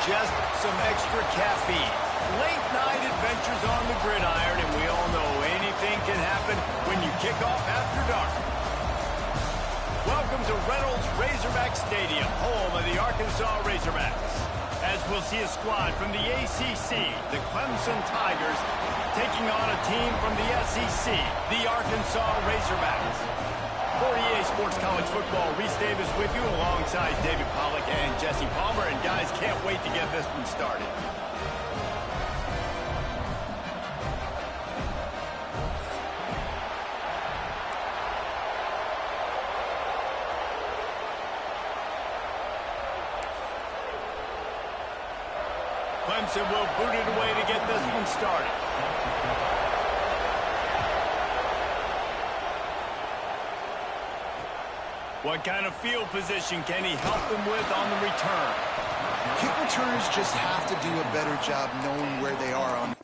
just some extra caffeine. Late night adventures on the gridiron, and we all know anything can happen when you kick off after dark. Welcome to Reynolds Razorback Stadium, home of the Arkansas Razorbacks. As we'll see a squad from the ACC, the Clemson Tigers, taking on a team from the SEC, the Arkansas Razorbacks. For EA Sports College Football, Reese Davis with you alongside David Pollack and Jesse Palmer. And guys, can't wait to get this one started. Clemson will boot it away to get this one started. What kind of field position can he help them with on the return? Kick returners just have to do a better job knowing where they are on.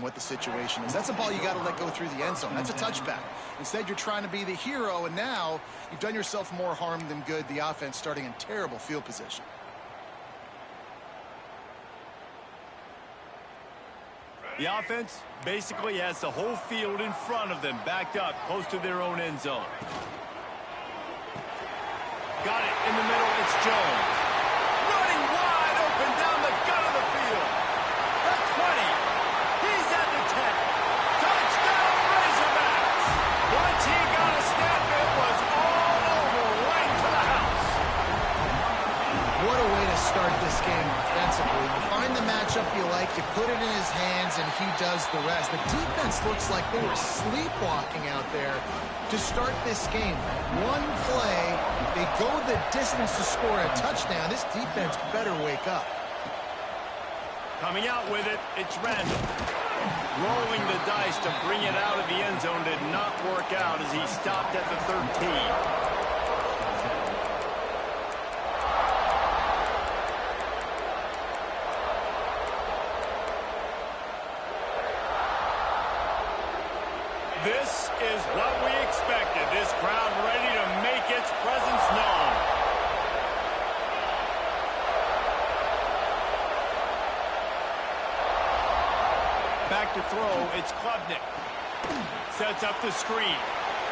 What the situation is. That's a ball you got to let go through the end zone. That's a touchback. Instead, you're trying to be the hero, and now you've done yourself more harm than good. The offense starting in terrible field position. The offense basically has the whole field in front of them, backed up close to their own end zone. Got it in the middle. It's Jones. Running wide open down the gut of the field. The 20. He's at the 10. Touchdown, Razorbacks. Once he got a step, it was all over right to the house. What a way to start this game offensively. You find the matchup you like, you put it in his hands, and he does the rest. The defense looks like they were sleepwalking out there to start this game. One play, they go the distance to score a touchdown. This defense better wake up. Coming out with it, it's Randall. Rolling the dice to bring it out of the end zone did not work out as he stopped at the 13. This is what we expected. This crowd ready to make its presence known. Back to throw, it's Klubnik. Sets up the screen.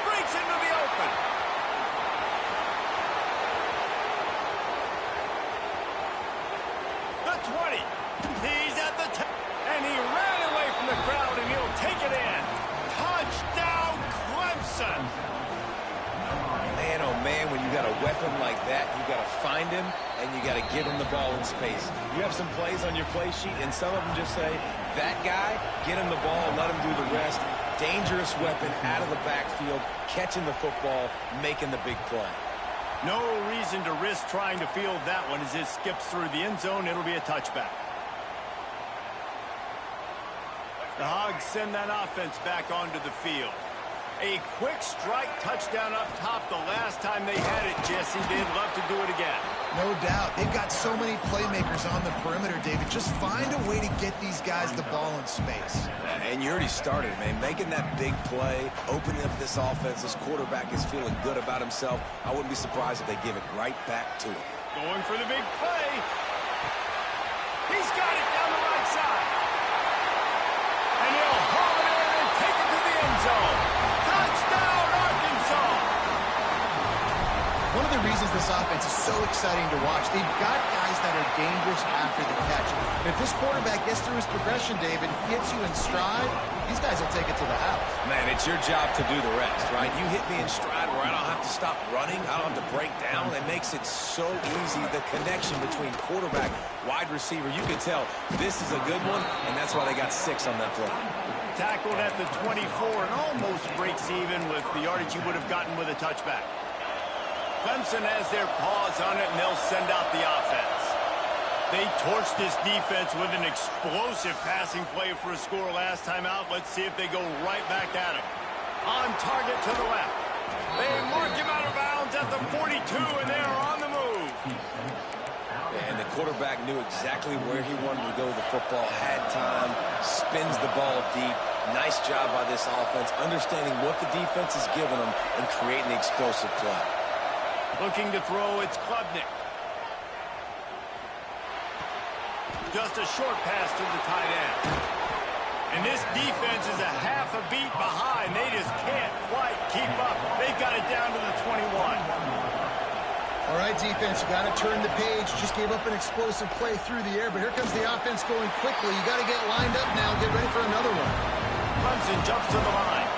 Breaks into the open. The 20. He's at the 10. And he ran away from the crowd, and he'll take it in. Touchdown, Clemson. Man, oh man, when you got a weapon like that, you got to find him, and you got to give him the ball in space. You have some plays on your play sheet, and some of them just say, that guy, get him the ball, let him do the rest. Dangerous weapon out of the backfield, catching the football, making the big play. No reason to risk trying to field that one as it skips through the end zone. It'll be a touchback. The Hogs send that offense back onto the field. A quick strike touchdown up top the last time they had it, Jesse. They'd love to do it again. No doubt. They've got so many playmakers on the perimeter, David. Just find a way to get these guys the ball in space. And you already started, man. Making that big play, opening up this offense. This quarterback is feeling good about himself. I wouldn't be surprised if they give it right back to him. Going for the big play. He's got it down the right side. And he'll haul it in and take it to the end zone. Touchdown, Arkansas! One of the reasons this offense is so exciting to watch, they've got guys that are dangerous after the catch. And if this quarterback gets through his progression, David, hits you in stride, these guys will take it to the house. Man, it's your job to do the rest, right? You hit me in stride where I don't have to stop running. I don't have to break down. It makes it so easy, the connection between quarterback, wide receiver. You can tell this is a good one, and that's why they got 6 on that play. Tackled at the 24 and almost breaks even with the yardage you would have gotten with a touchback. Clemson has their paws on it, and they'll send out the offense. They torched this defense with an explosive passing play for a score last time out. Let's see if they go right back at him. On target to the left. They mark him out of bounds at the 42, and they are on the move. And the quarterback knew exactly where he wanted to go with the football, had time, spins the ball deep. Nice job by this offense, understanding what the defense is giving them and creating the explosive play. Looking to throw, it's Klubnik. Just a short pass to the tight end. And this defense is a half a beat behind. They just can't quite keep up. They've got it down to the 21. All right, defense, you got to turn the page. Just gave up an explosive play through the air, but here comes the offense going quickly. You got to get lined up now. Get ready for another one. Clemson jumps to the line.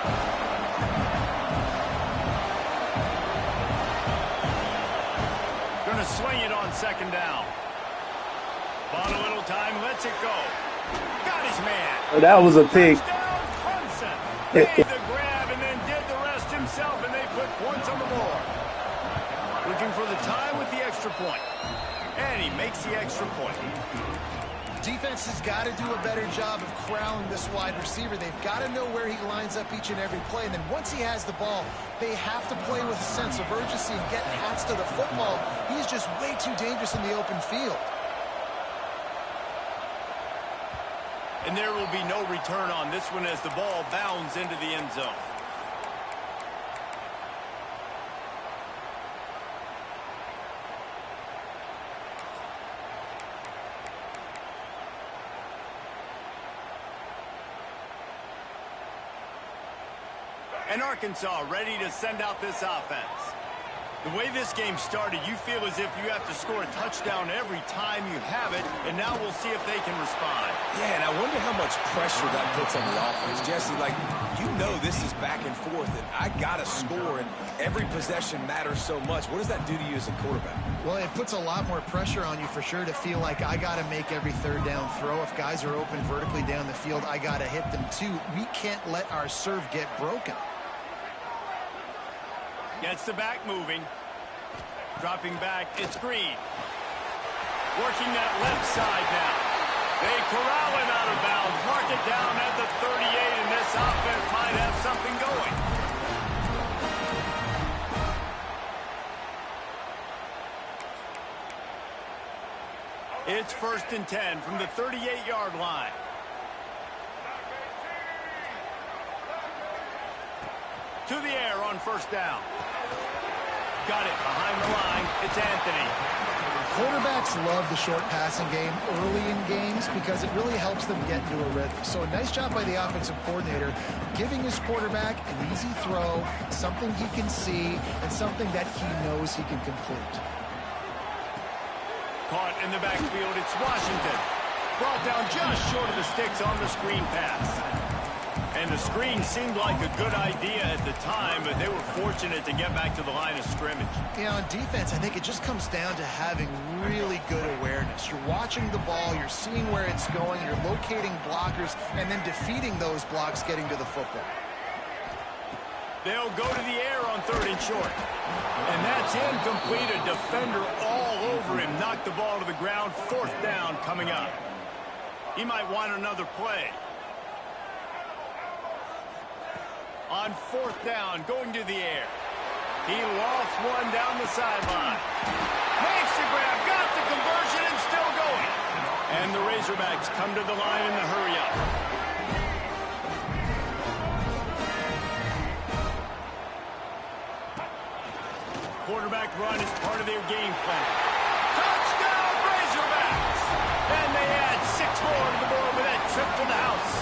Going to swing it on second down. Bought a little time, lets it go. Got his man. Oh, that was a pick. Touchdown, Clemson. Made the grab and then did the rest himself, and they put points on the board. Looking for the time with the extra point. And he makes the extra point. Defense has got to do a better job of corralling this wide receiver. They've got to know where he lines up each and every play. And then once he has the ball, they have to play with a sense of urgency and get hats to the football. He's just way too dangerous in the open field. And there will be no return on this one as the ball bounds into the end zone. And Arkansas ready to send out this offense. The way this game started, you feel as if you have to score a touchdown every time you have it, and now we'll see if they can respond. Yeah, and I wonder how much pressure that puts on the offense. Jesse, like, you know this is back and forth, and I got to score, and every possession matters so much. What does that do to you as a quarterback? Well, it puts a lot more pressure on you for sure to feel like I got to make every third down throw. If guys are open vertically down the field, I got to hit them too. We can't let our serve get broken. Gets the back moving. Dropping back, it's Green. Working that left side now. They corral him out of bounds. Mark it down at the 38, and this offense might have something going. It's 1st and 10 from the 38-yard line. To the air on 1st down. Got it behind the line. It's Anthony. Quarterbacks love the short passing game early in games because it really helps them get into a rhythm. So a nice job by the offensive coordinator giving his quarterback an easy throw, something he can see, and something that he knows he can complete. Caught in the backfield, it's Washington. Brought down just short of the sticks on the screen pass. And the screen seemed like a good idea at the time, but they were fortunate to get back to the line of scrimmage. Yeah, on defense, I think it just comes down to having really good awareness. You're watching the ball, you're seeing where it's going, you're locating blockers, and then defeating those blocks getting to the football. They'll go to the air on 3rd and short. And that's incomplete. A defender all over him. Knocked the ball to the ground. 4th down coming up. He might want another play. On 4th down, going to the air. He lost one down the sideline. Makes the grab, got the conversion, and still going. And the Razorbacks come to the line in the hurry-up. Quarterback run is part of their game plan. Touchdown, Razorbacks! And they add 6 more to the board with that trip to the house.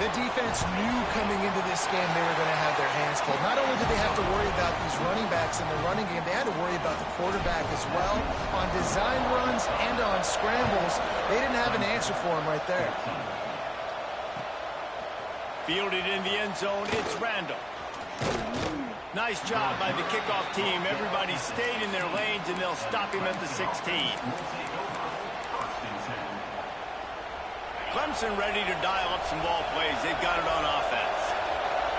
The defense knew coming into this game they were going to have their hands full. Not only did they have to worry about these running backs in the running game, they had to worry about the quarterback as well. On design runs and on scrambles, they didn't have an answer for him right there. Fielded in the end zone, it's Randall. Nice job by the kickoff team. Everybody stayed in their lanes, and they'll stop him at the 16. Clemson ready to dial up some ball plays. They've got it on offense.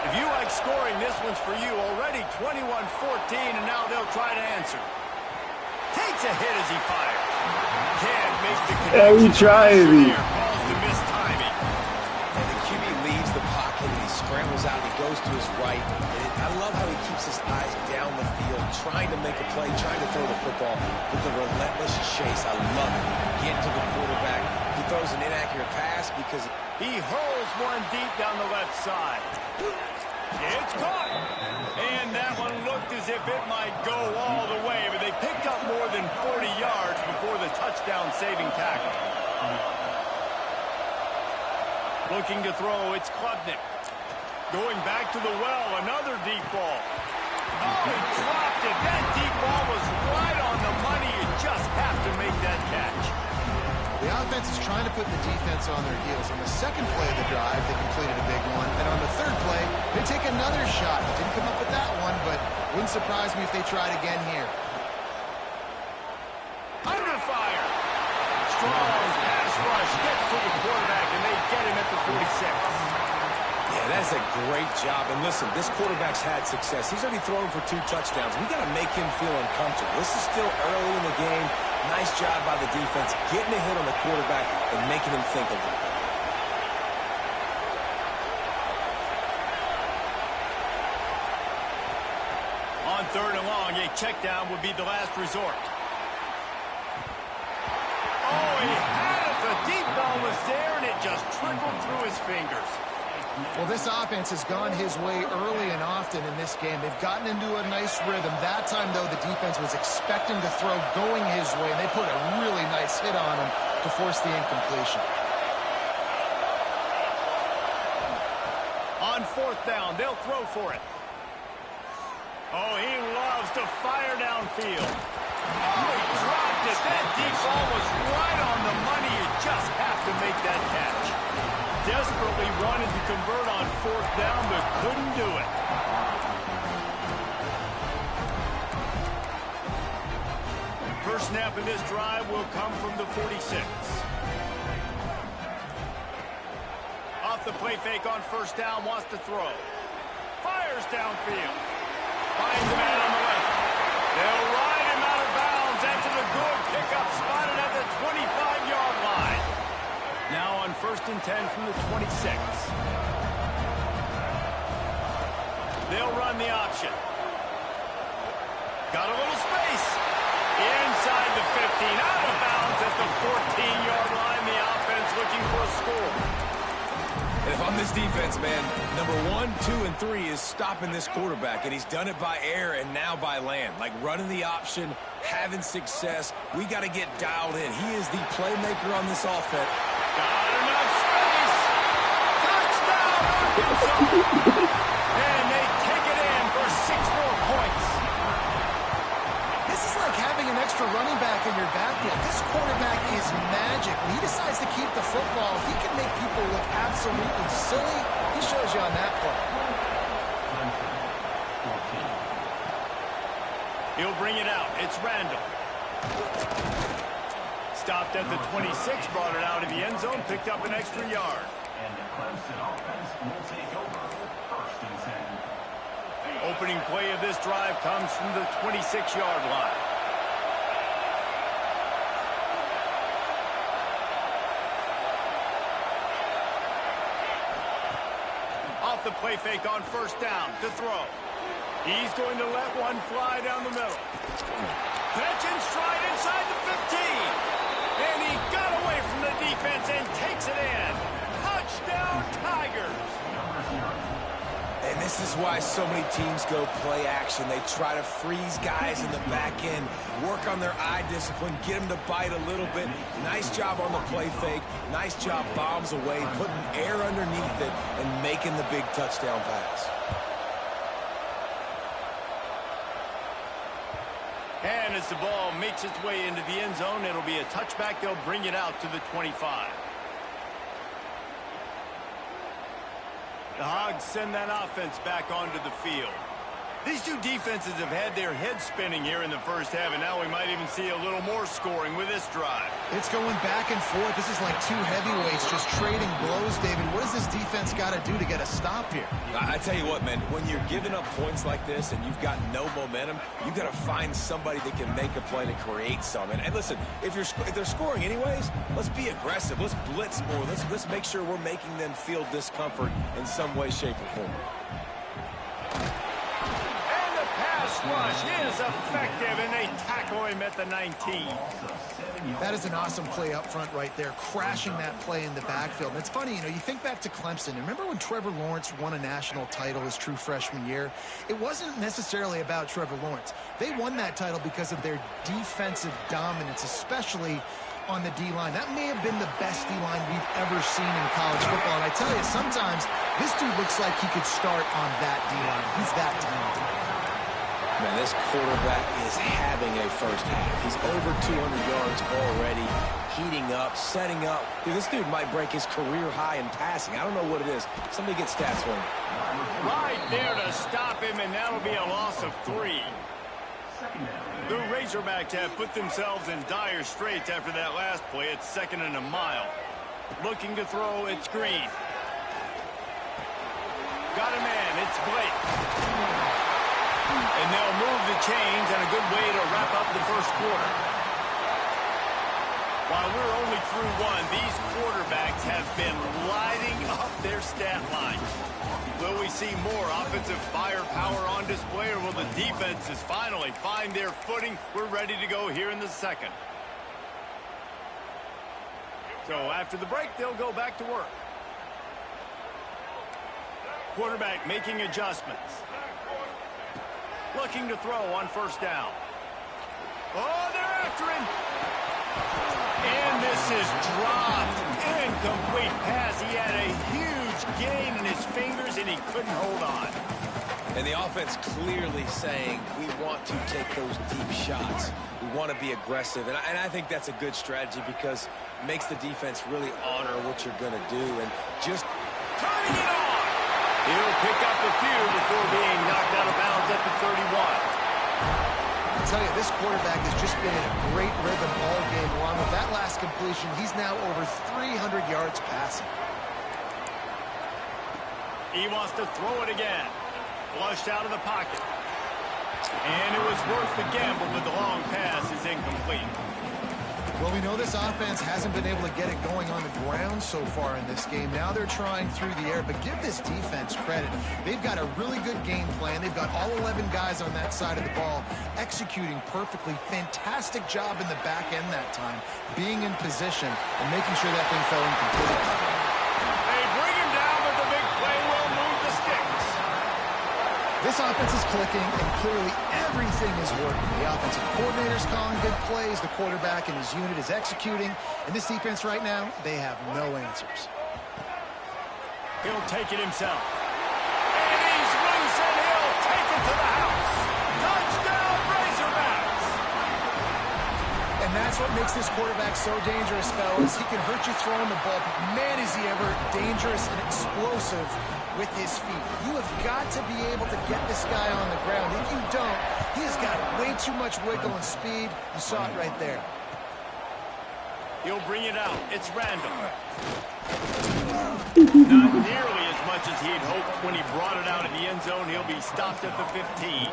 If you like scoring, this one's for you. Already 21-14, and now they'll try to answer. Takes a hit as he fires. Can't make the connection. Yeah, we tried. Calls the missed timing. And the QB leaves the pocket, and he scrambles out, and he goes to his right. And I love how he keeps his eyes down the field, trying to make a play, trying to throw the football with a relentless chase. I love it. Get to the quarterback. He throws an inaccurate pass because he hurls one deep down the left side. It's caught. And that one looked as if it might go all the way, but they picked up more than 40 yards before the touchdown-saving tackle. Looking to throw, it's Klubnik. Going back to the well, another deep ball. Oh, he dropped it. That deep ball was right on the money. You just have to make that catch. The offense is trying to put the defense on their heels. On the second play of the drive, they completed a big one. And on the third play, they take another shot. They didn't come up with that one, but wouldn't surprise me if they tried again here. Under fire. Strong pass rush. Gets to the quarterback, and they get him at the 46. yeah, that's a great job. And listen, this quarterback's had success. He's already thrown for 2 touchdowns. We got to make him feel uncomfortable. This is still early in the game. Nice job by the defense, getting a hit on the quarterback and making him think a little bit. On 3rd and long, a check down would be the last resort. Oh, he had it. The deep ball was there, and it just trickled through his fingers. Well, this offense has gone his way early and often in this game. They've gotten into a nice rhythm. That time, though, the defense was expecting to throw going his way, and they put a really nice hit on him to force the incompletion. On 4th down, they'll throw for it. Oh, he loves to fire downfield. Oh, he dropped it. That deep ball was right on the money. You just have to make that catch. Desperately wanted to convert on 4th down, but couldn't do it. First snap in this drive will come from the 46. Off the play fake on 1st down, wants to throw. Fires downfield. Finds a man on the left. They'll ride him out of bounds after the good pickup spotted at the 25-yard line. Now on 1st and 10 from the 26. They'll run the option. Got a little space. Inside the 15. Out of bounds at the 14-yard line. The offense looking for a score. And if I'm this defense, man, number 1, 2, and 3 is stopping this quarterback, and he's done it by air and now by land. Like running the option, having success. We got to get dialed in. He is the playmaker on this offense. Got enough space. Touchdown, Arkansas. And they take it in for 6 more points. This is like having an extra running back in your backfield. This quarterback is magic. When he decides to keep the football, he can make people look absolutely silly. He shows you on that play. He'll bring it out. It's Randall. Stopped at the 26, brought it out of the end zone, picked up an extra yard. And the Clemson offense will take over 1st and 10. Opening play of this drive comes from the 26-yard line. Off the play fake on 1st down to throw. He's going to let one fly down the middle. Catch and stride inside the 15. And he got away from the defense and takes it in. Touchdown, Tigers. And this is why so many teams go play action. They try to freeze guys in the back end, work on their eye discipline, get them to bite a little bit. Nice job on the play fake. Nice job bombs away, putting air underneath it and making the big touchdown pass. And as the ball makes its way into the end zone, it'll be a touchback. They'll bring it out to the 25. The Hogs send that offense back onto the field. These two defenses have had their heads spinning here in the first half, and now we might even see a little more scoring with this drive. It's going back and forth. This is like two heavyweights just trading blows, David. What does this defense got to do to get a stop here? I tell you what, man, when you're giving up points like this and you've got no momentum, you got to find somebody that can make a play to create some. And listen, if they're scoring anyways, let's be aggressive. Let's blitz more. Let's make sure we're making them feel discomfort in some way, shape, or form. Rush is effective, and they tackle him at the 19. That is an awesome play up front right there, crashing that play in the backfield. And it's funny, you think back to Clemson. Remember when Trevor Lawrence won a national title his true freshman year? It wasn't necessarily about Trevor Lawrence. They won that title because of their defensive dominance, especially on the D-line. That may have been the best D-line we've ever seen in college football. And I tell you, sometimes this dude looks like he could start on that D-line. He's that talented. Man, this quarterback is having a first half. He's over 200 yards already, heating up, setting up. Dude, this dude might break his career high in passing. I don't know what it is. Somebody get stats for him. Right there to stop him, and that'll be a loss of 3. The Razorbacks have put themselves in dire straits after that last play. It's 2nd and a mile. Looking to throw, it's Green. Got a man, it's Blake. And they'll move the chains, and a good way to wrap up the first quarter. While we're only through one, these quarterbacks have been lighting up their stat line. Will we see more offensive firepower on display, or will the defenses finally find their footing? We're ready to go here in the second. So after the break, they'll go back to work. Quarterback making adjustments. Looking to throw on first down. Oh, they're after him. And this is dropped. Incomplete pass. He had a huge gain in his fingers, and he couldn't hold on. And the offense clearly saying, we want to take those deep shots. We want to be aggressive. And I think that's a good strategy because it makes the defense really honor what you're going to do. And just turning it on. He'll pick up a few before being knocked out of bounds at the 31. I tell you, this quarterback has just been in a great rhythm all game long. With that last completion, he's now over 300 yards passing. He wants to throw it again. Flushed out of the pocket. And it was worth the gamble, but the long pass is incomplete. Well, we know this offense hasn't been able to get it going on the ground so far in this game. Now they're trying through the air, but give this defense credit. They've got a really good game plan. They've got all 11 guys on that side of the ball executing perfectly. Fantastic job in the back end that time, being in position and making sure that thing fell incomplete. They bring him down, but the big play will move the sticks. This offense is clicking, and clearly everything is working. The offensive coordinator's calling good plays. The quarterback and his unit is executing. And this defense right now, they have no answers. He'll take it himself. And he's loose, and he'll take it to the house. Touchdown, Razorbacks! And that's what makes this quarterback so dangerous, fellas. He can hurt you throwing the ball, but man, is he ever dangerous and explosive with his feet. You have got to be able to get this guy on the ground. If you don't, he has got way too much wiggle and speed. You saw it right there. He'll bring it out. It's random. Not nearly as much as he had hoped when he brought it out in the end zone. He'll be stopped at the 15.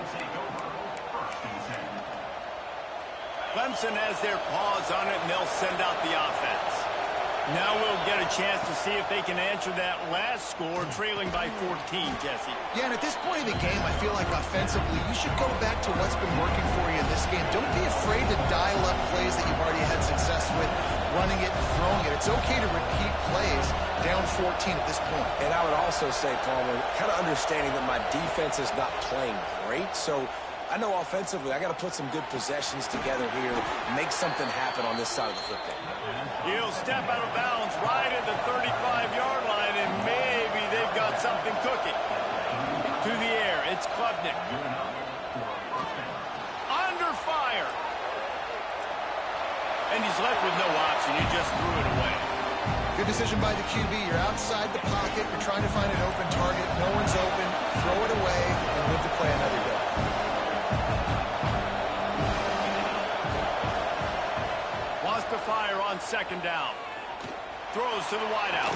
Clemson has their paws on it, and they'll send out the offense. Now we'll get a chance to see if they can answer that last score, trailing by 14, Jesse. Yeah, and at this point in the game, I feel like offensively, you should go back to what's been working for you in this game. Don't be afraid to dial up plays that you've already had success with, running it and throwing it. It's okay to repeat plays down 14 at this point. And I would also say, Palmer, kind of understanding that my defense is not playing great, so I know offensively I got to put some good possessions together here, make something happen on this side of the football. He'll step out of bounds right at the 35-yard line, and maybe they've got something cooking. To the air, it's Klubnik. Under fire. And he's left with no option. He just threw it away. Good decision by the QB. You're outside the pocket. You're trying to find an open target. No one's open. Throw it away and live to play another day. Wants to fire on second down. Throws to the wideout.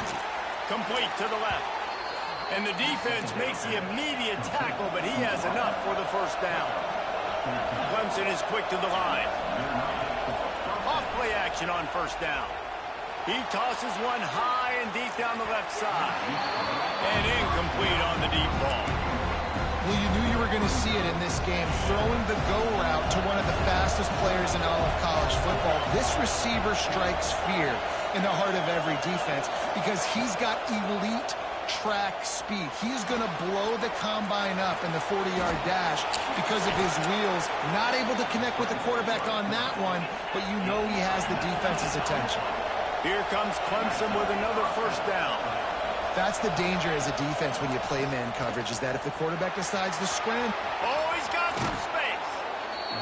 Complete to the left. And the defense makes the immediate tackle, but he has enough for the first down. Clemson is quick to the line. Off play action on first down. He tosses one high and deep down the left side. And incomplete on the deep ball. Well, you knew you were going to see it in this game. Throwing the go route to one of the fastest players in all of college football. This receiver strikes fear in the heart of every defense because he's got elite track speed. He's going to blow the combine up in the 40-yard dash because of his wheels. Not able to connect with the quarterback on that one, but you know he has the defense's attention. Here comes Clemson with another first down. That's the danger as a defense when you play man coverage, is that if the quarterback decides to scramble. Oh, he's got some space.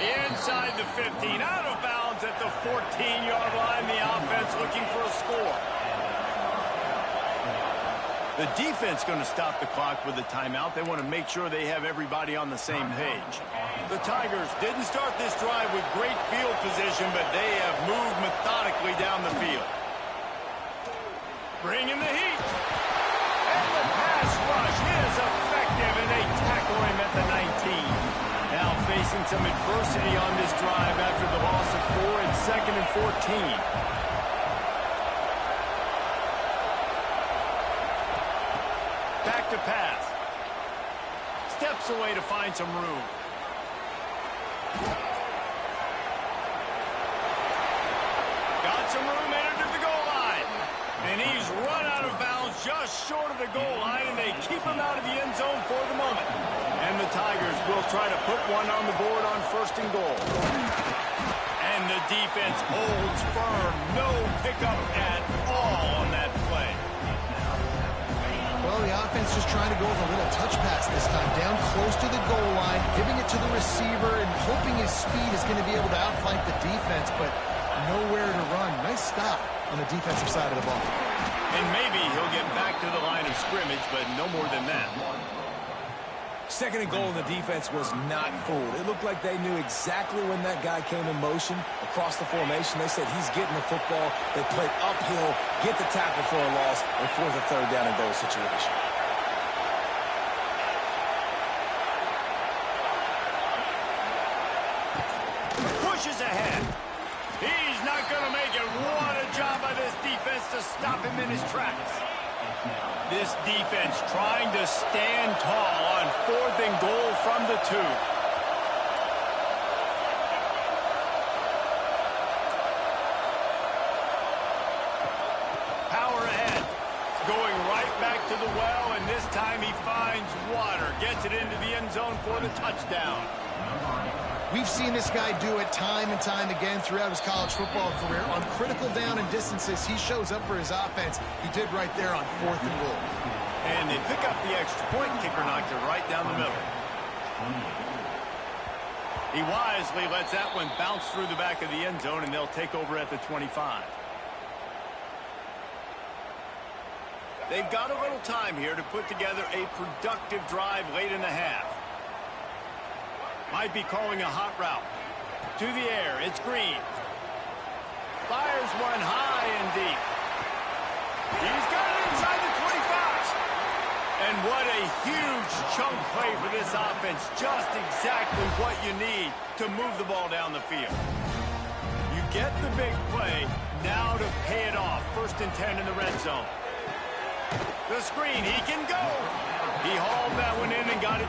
Inside the 15, out of bounds at the 14-yard line. The offense looking for a score. The defense going to stop the clock with a timeout. They want to make sure they have everybody on the same page. The Tigers didn't start this drive with great field position, but they have moved methodically down the field. Bringing the heat. And the pass rush is effective, and they tackle him at the 19. Now facing some adversity on this drive after the loss of 4 and 2nd and 14. Back to pass. Steps away to find some room. Got some room, entered to the goal line. And he's run out of bounds just short of the goal line, and they keep him out of the end zone for the moment. And the Tigers will try to put one on the board on 1st and goal. And the defense holds firm. No pickup at all on that play. Well, the offense just trying to go with a little touch pass this time. Down close to the goal line, giving it to the receiver and hoping his speed is going to be able to outflank the defense, but nowhere to run. Nice stop on the defensive side of the ball. And maybe he'll get back to the line of scrimmage, but no more than that. 2nd and goal, and the defense was not fooled. It looked like they knew exactly when that guy came in motion across the formation. They said he's getting the football. They played uphill, get the tackle for a loss, and force a 3rd down and goal situation. Pushes ahead. He's not going to make it. What a job by this defense to stop him in his tracks. This defense trying to stand tall on 4th and goal from the 2. Power ahead. Going right back to the well, and this time he finds water. Gets it into the end zone for the touchdown. We've seen this guy do it time and time again throughout his college football career. On critical down and distances, he shows up for his offense. He did right there on 4th and goal. And they pick up the extra point. Kicker knocked it right down the middle. He wisely lets that one bounce through the back of the end zone, and they'll take over at the 25. They've got a little time here to put together a productive drive late in the half. Might be calling a hot route. To the air, it's Green. Fires one high and deep. He's got it inside the 25. And what a huge chunk play for this offense. Just exactly what you need to move the ball down the field. You get the big play, now to pay it off. 1st and 10 in the red zone. The screen, he can go. He hauled that one in and got it.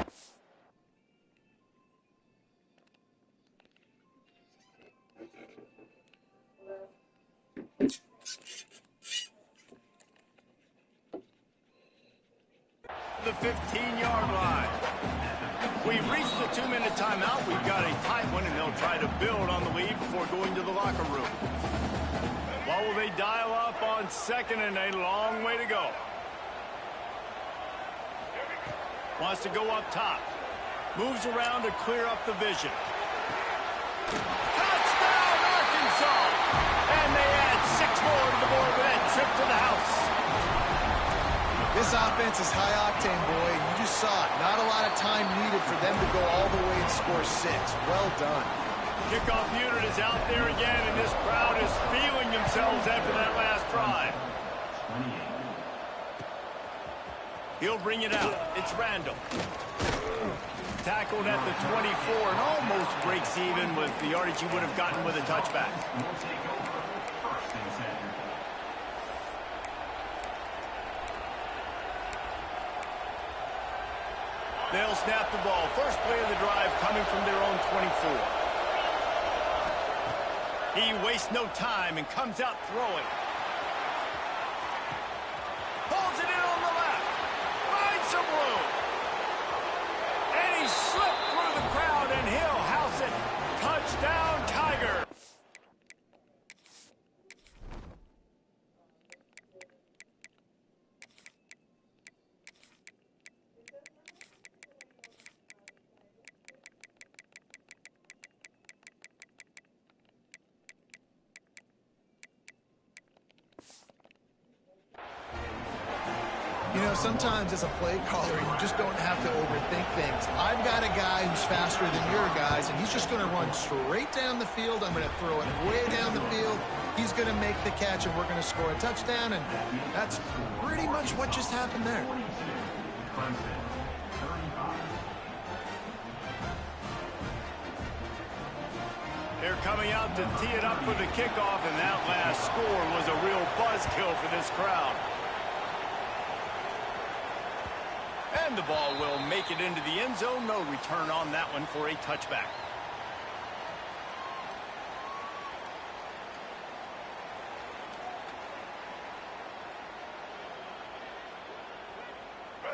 The 15-yard line. We've reached the 2-minute timeout. We've got a tight one, and they'll try to build on the lead before going to the locker room. What will they dial up on 2nd and a long way to go? Wants to go up top. Moves around to clear up the vision. Touchdown, Arkansas! And they add 6 more to the board with that trip to the house. This offense is high octane, boy, and you just saw it. Not a lot of time needed for them to go all the way and score 6. Well done. Kickoff unit is out there again, and this crowd is feeling themselves after that last drive. He'll bring it out. It's Randall. Tackled at the 24 and almost breaks even with the yardage he would have gotten with a touchback. They'll snap the ball. First play of the drive coming from their own 24. He wastes no time and comes out throwing. Pulls it in on the left. Finds some room. And he slipped through the crowd, and he'll house it. Touchdown, Tigers. You know, sometimes as a play caller, you just don't have to overthink things. I've got a guy who's faster than your guys, and he's just going to run straight down the field. I'm going to throw it way down the field. He's going to make the catch, and we're going to score a touchdown, and that's pretty much what just happened there. They're coming out to tee it up for the kickoff, and that last score was a real buzzkill for this crowd. And the ball will make it into the end zone. No return on that one for a touchback.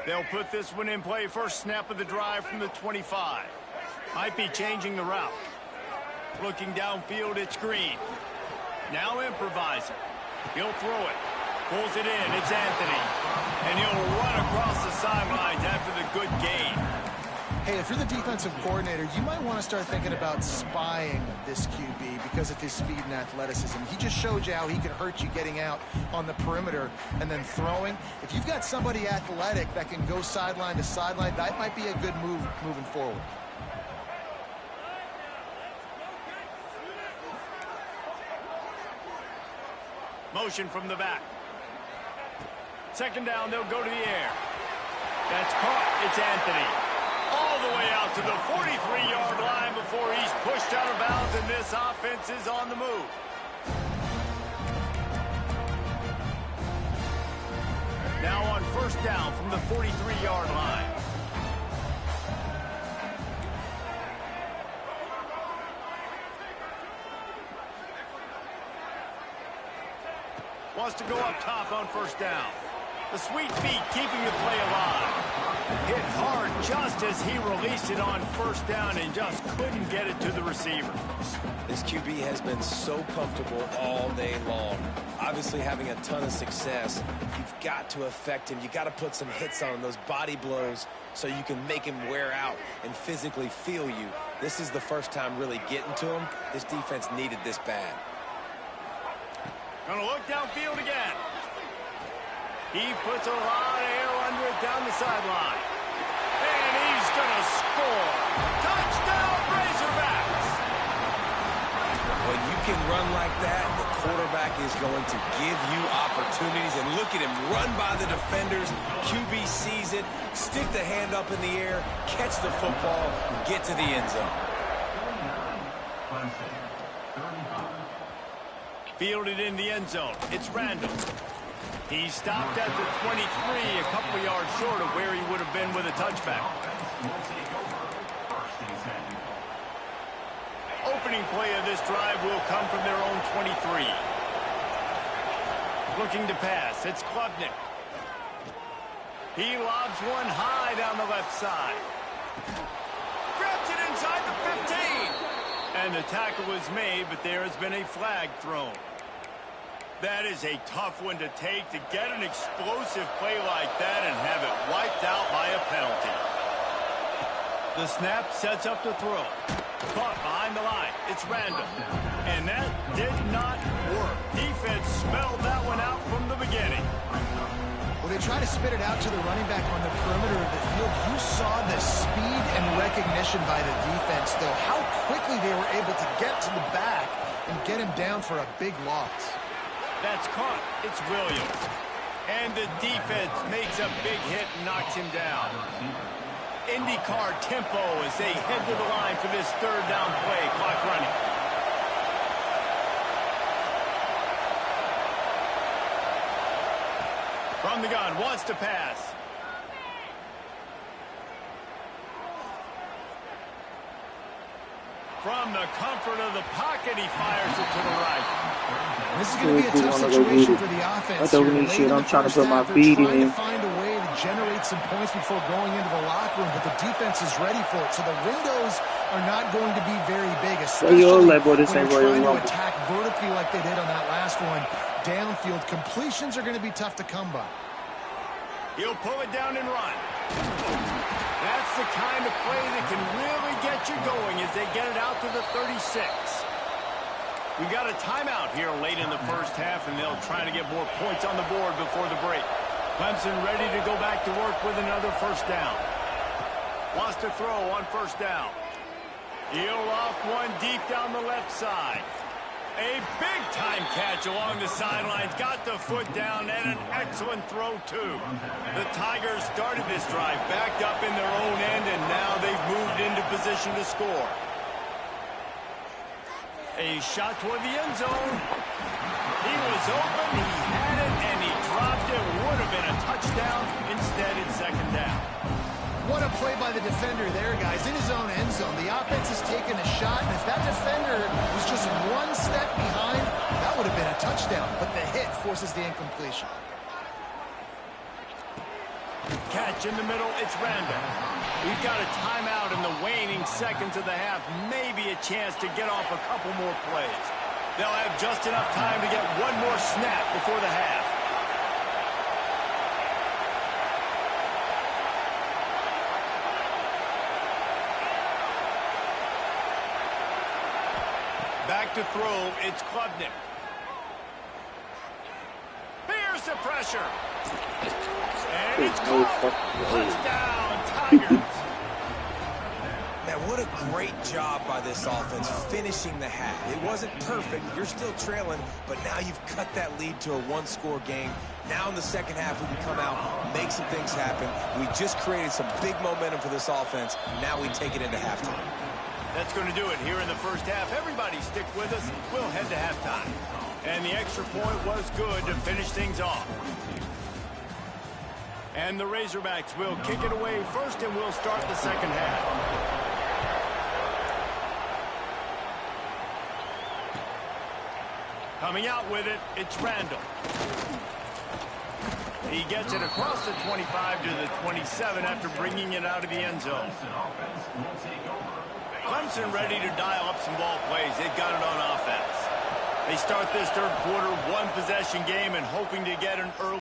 They'll put this one in play. First snap of the drive from the 25. Might be changing the route. Looking downfield, it's Green. Now improvising. He'll throw it. Pulls it in. It's Anthony. And he'll run across the sidelines after the good gain. Hey, if you're the defensive coordinator, you might want to start thinking about spying this QB because of his speed and athleticism. He just showed you how he can hurt you getting out on the perimeter and then throwing. If you've got somebody athletic that can go sideline to sideline, that might be a good move moving forward. Motion from the back. Second down, they'll go to the air. That's caught. It's Anthony. All the way out to the 43-yard line before he's pushed out of bounds, and this offense is on the move. Now on first down from the 43-yard line. Wants to go up top on first down. The sweet feet keeping the play alive. Hit hard just as he released it on first down and just couldn't get it to the receiver. This QB has been so comfortable all day long. Obviously having a ton of success. You've got to affect him. You've got to put some hits on him, those body blows, so you can make him wear out and physically feel you. This is the first time really getting to him. This defense needed this bad. Gonna look downfield again. He puts a lot of air under it down the sideline. And he's gonna score. Touchdown, Razorbacks! When you can run like that, the quarterback is going to give you opportunities. And look at him run by the defenders. QB sees it, stick the hand up in the air, catch the football, get to the end zone. Fielded in the end zone. It's Randall. He stopped at the 23, a couple yards short of where he would have been with a touchback. Opening play of this drive will come from their own 23. Looking to pass. It's Klubnik. He lobs one high down the left side. Grabs it inside the 15. And the tackle was made, but there has been a flag thrown. That is a tough one to take, to get an explosive play like that and have it wiped out by a penalty. The snap sets up the throw. Caught behind the line. It's Randall. And that did not work. Defense smelled that one out from the beginning. Well, they try to spit it out to the running back on the perimeter of the field. You saw the speed and recognition by the defense, though. How quickly they were able to get to the back and get him down for a big loss. That's caught. It's Williams. And the defense makes a big hit and knocks him down. IndyCar tempo as they head to the line for this third down play. Clock running. From the gun, wants to pass. From the comfort of the pocket, he fires it to the right. This is going to be a tough situation for the offense. I'm trying to put my feet in. Trying to find a way to generate some points before going into the locker room, but the defense is ready for it. So the windows are not going to be very big, especially when you're trying to attack vertically like they did on that last one. Downfield completions are going to be tough to come by. He'll pull it down and run. That's the kind of play that can really get you going as they get it out to the 36. We've got a timeout here late in the first half, and they'll try to get more points on the board before the break. Clemson ready to go back to work with another first down. Wants to throw on first down. He'll loft one deep down the left side. A big-time catch along the sidelines. Got the foot down and an excellent throw, too. The Tigers started this drive backed up in their own end, and now they've moved into position to score. A shot toward the end zone. He was open, he had it, and he dropped it. Would have been a touchdown. Instead, it's second down. What a play by the defender there, guys. In his own end zone, the offense has taken a shot, and if that defender was just one step behind, that would have been a touchdown. But the hit forces the incompletion. Catch in the middle, it's Randall. We've got a timeout in the waning seconds of the half. Maybe a chance to get off a couple more plays. They'll have just enough time to get one more snap before the half. Back to throw, it's Klubnik. Here's the pressure. And it's caught. Touchdown, Tigers. Man, what a great job by this offense finishing the half. It wasn't perfect. You're still trailing, but now you've cut that lead to a one-score game. Now in the second half, we can come out, make some things happen. We just created some big momentum for this offense. Now we take it into halftime. That's going to do it here in the first half. Everybody stick with us. We'll head to halftime. And the extra point was good to finish things off. And the Razorbacks will kick it away first, and we'll start the second half. Coming out with it, it's Randall. He gets it across the 25 to the 27 after bringing it out of the end zone. Clemson ready to dial up some ball plays. They've got it on offense. They start this third quarter one-possession game and hoping to get an early